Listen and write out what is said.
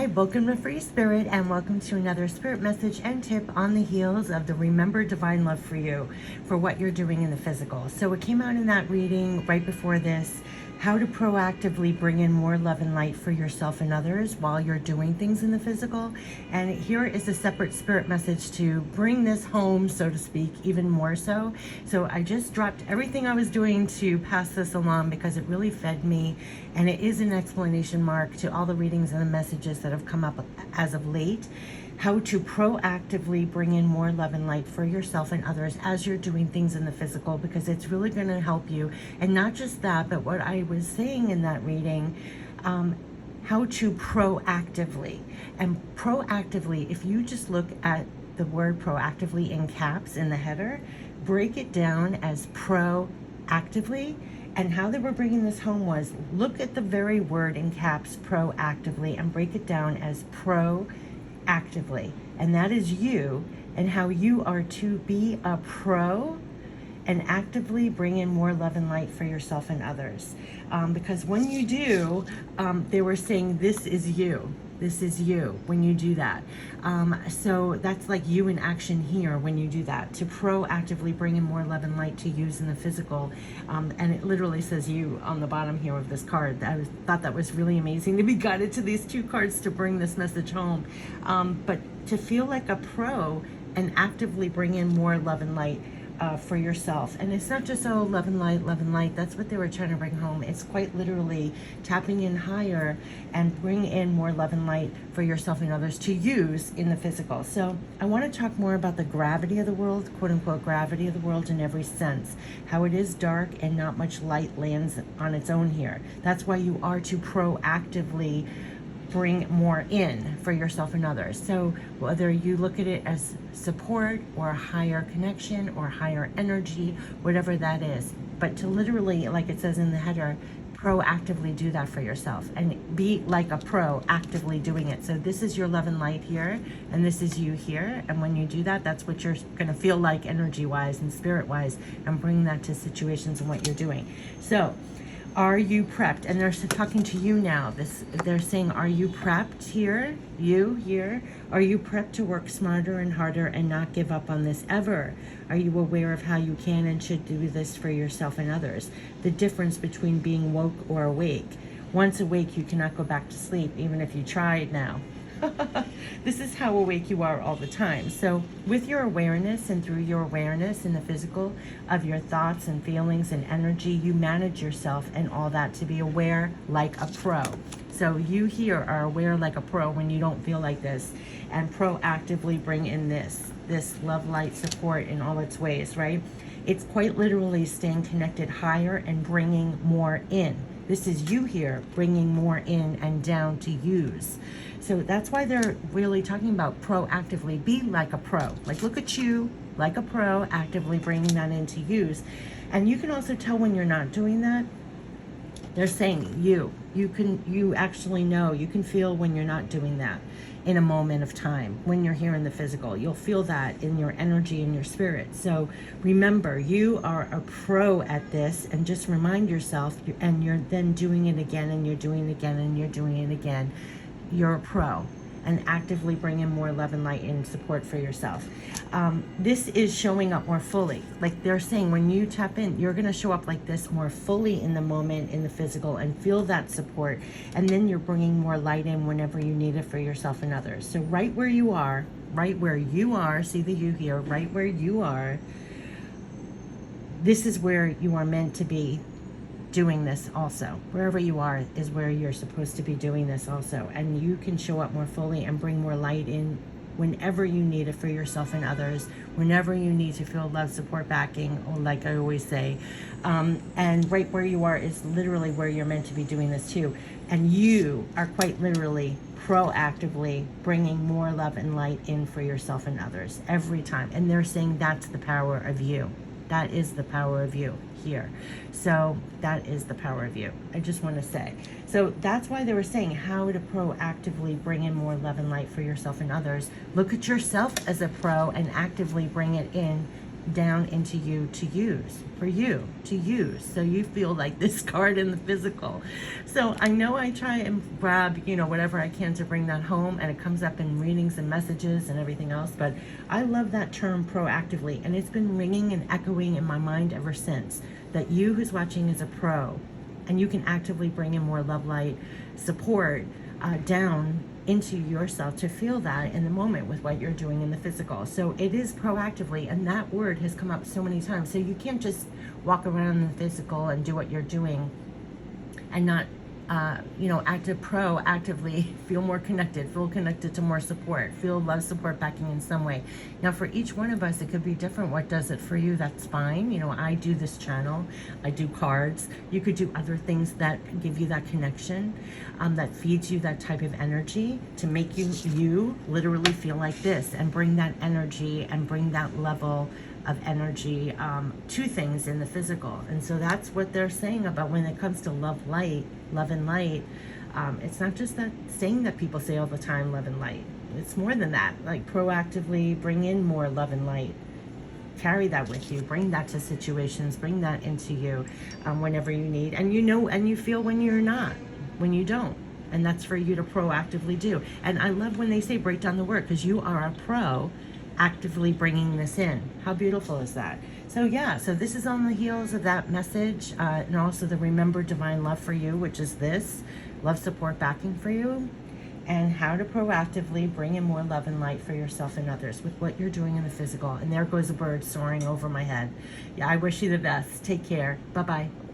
Hi, welcome to Free Spirit, and welcome to another spirit message and tip on the heels of the Remember Divine Love for You for what you're doing in the physical. So it came out in that reading right before this, how to proactively bring in more love and light for yourself and others while you're doing things in the physical. And here is a separate spirit message to bring this home, so to speak, even more so. So I just dropped everything I was doing to pass this along because it really fed me, and it is an explanation mark to all the readings and the messages that have come up as of late. How to proactively bring in more love and light for yourself and others as you're doing things in the physical, because it's really going to help you. And not just that, but what I was saying in that reading, how to proactively. And proactively, if you just look at the word proactively in caps in the header, break it down as proactively. And how they were bringing this home was, look at the very word in caps, proactively, and break it down as proactively. And that is you, and how you are to be a pro and actively bring in more love and light for yourself and others. Because when you do, they were saying, this is you. This is you when you do that. So that's like you in action here when you do that, to proactively bring in more love and light to use in the physical. And it literally says you on the bottom here of this card. I thought that was really amazing to be guided to these two cards to bring this message home. But to feel like a pro and actively bring in more love and light for yourself. And it's not just, oh, love and light, love and light. That's what they were trying to bring home. It's quite literally tapping in higher and bring in more love and light for yourself and others to use in the physical. So I want to talk more about the gravity of the world, quote unquote, gravity of the world in every sense, how it is dark and not much light lands on its own here. That's why you are to proactively bring more in for yourself and others. So whether you look at it as support or higher connection or higher energy, whatever that is, but to literally, like it says in the header, proactively do that for yourself and be like a pro actively doing it. So this is your love and light here, and this is you here. And when you do that, that's what you're going to feel like energy wise and spirit wise, and bring that to situations and what you're doing. So are you prepped? And they're talking to you now. They're saying, are you prepped here? You here? Are you prepped to work smarter and harder and not give up on this ever? Are you aware of how you can and should do this for yourself and others? The difference between being woke or awake. Once awake, you cannot go back to sleep, even if you tried now. This is how awake you are all the time. So with your awareness and through your awareness in the physical of your thoughts and feelings and energy, you manage yourself and all that to be aware like a pro. So you here are aware like a pro when you don't feel like this, and proactively bring in this love, light, support in all its ways, right? It's quite literally staying connected higher and bringing more in. This is you here bringing more in and down to use. So that's why they're really talking about proactively. Be like a pro. Like, look at you like a pro, actively bringing that into use. And you can also tell when you're not doing that. They're saying you actually know, you can feel when you're not doing that in a moment of time, when you're here in the physical. You'll feel that in your energy and your spirit. So remember, you are a pro at this, and just remind yourself, and you're then doing it again, and you're doing it again, and you're doing it again. You're a pro, and actively bring in more love and light and support for yourself. This is showing up more fully. Like they're saying, when you tap in, you're going to show up like this more fully in the moment, in the physical, and feel that support. And then you're bringing more light in whenever you need it for yourself and others. So right where you are, see the you here, right where you are, this is where you are meant to be doing this also. Wherever you are is where you're supposed to be doing this also. And you can show up more fully and bring more light in whenever you need it for yourself and others, whenever you need to feel love, support, backing, or like I always say. And right where you are is literally where you're meant to be doing this too. And you are quite literally proactively bringing more love and light in for yourself and others every time. And they're saying that's the power of you. That is the power of you here. So that is the power of you. I just want to say. So that's why they were saying how to proactively bring in more love and light for yourself and others. Look at yourself as a pro and actively bring it in down into you to use, for you to use, so you feel like this card in the physical. So I know I try and grab, whatever I can to bring that home, and it comes up in readings and messages and everything else, but I love that term proactively, and it's been ringing and echoing in my mind ever since, that you who's watching is a pro, and you can actively bring in more love, light, support down into yourself to feel that in the moment with what you're doing in the physical. So it is proactively, and that word has come up so many times. So you can't just walk around in the physical and do what you're doing and not proactively feel more connected, feel connected to more support, feel love, support backing in some way. Now for each one of us, it could be different. What does it for you? That's fine. I do this channel, I do cards. You could do other things that give you that connection, that feeds you that type of energy to make you literally feel like this, and bring that energy and bring that level of energy to things in the physical. And so that's what they're saying about when it comes to love and light. It's not just that saying that people say all the time, love and light. It's more than that. Like, proactively bring in more love and light. Carry that with you. Bring that to situations. Bring that into you whenever you need. And and you feel when you're not, when you don't. And that's for you to proactively do. And I love when they say break down the word, because you are a pro actively bringing this in. How beautiful is that? So this is on the heels of that message, and also the remember divine love for you, which is this love, support, backing for you, and how to proactively bring in more love and light for yourself and others with what you're doing in the physical. And there goes a bird soaring over my head. I wish you the best. Take care. Bye-bye.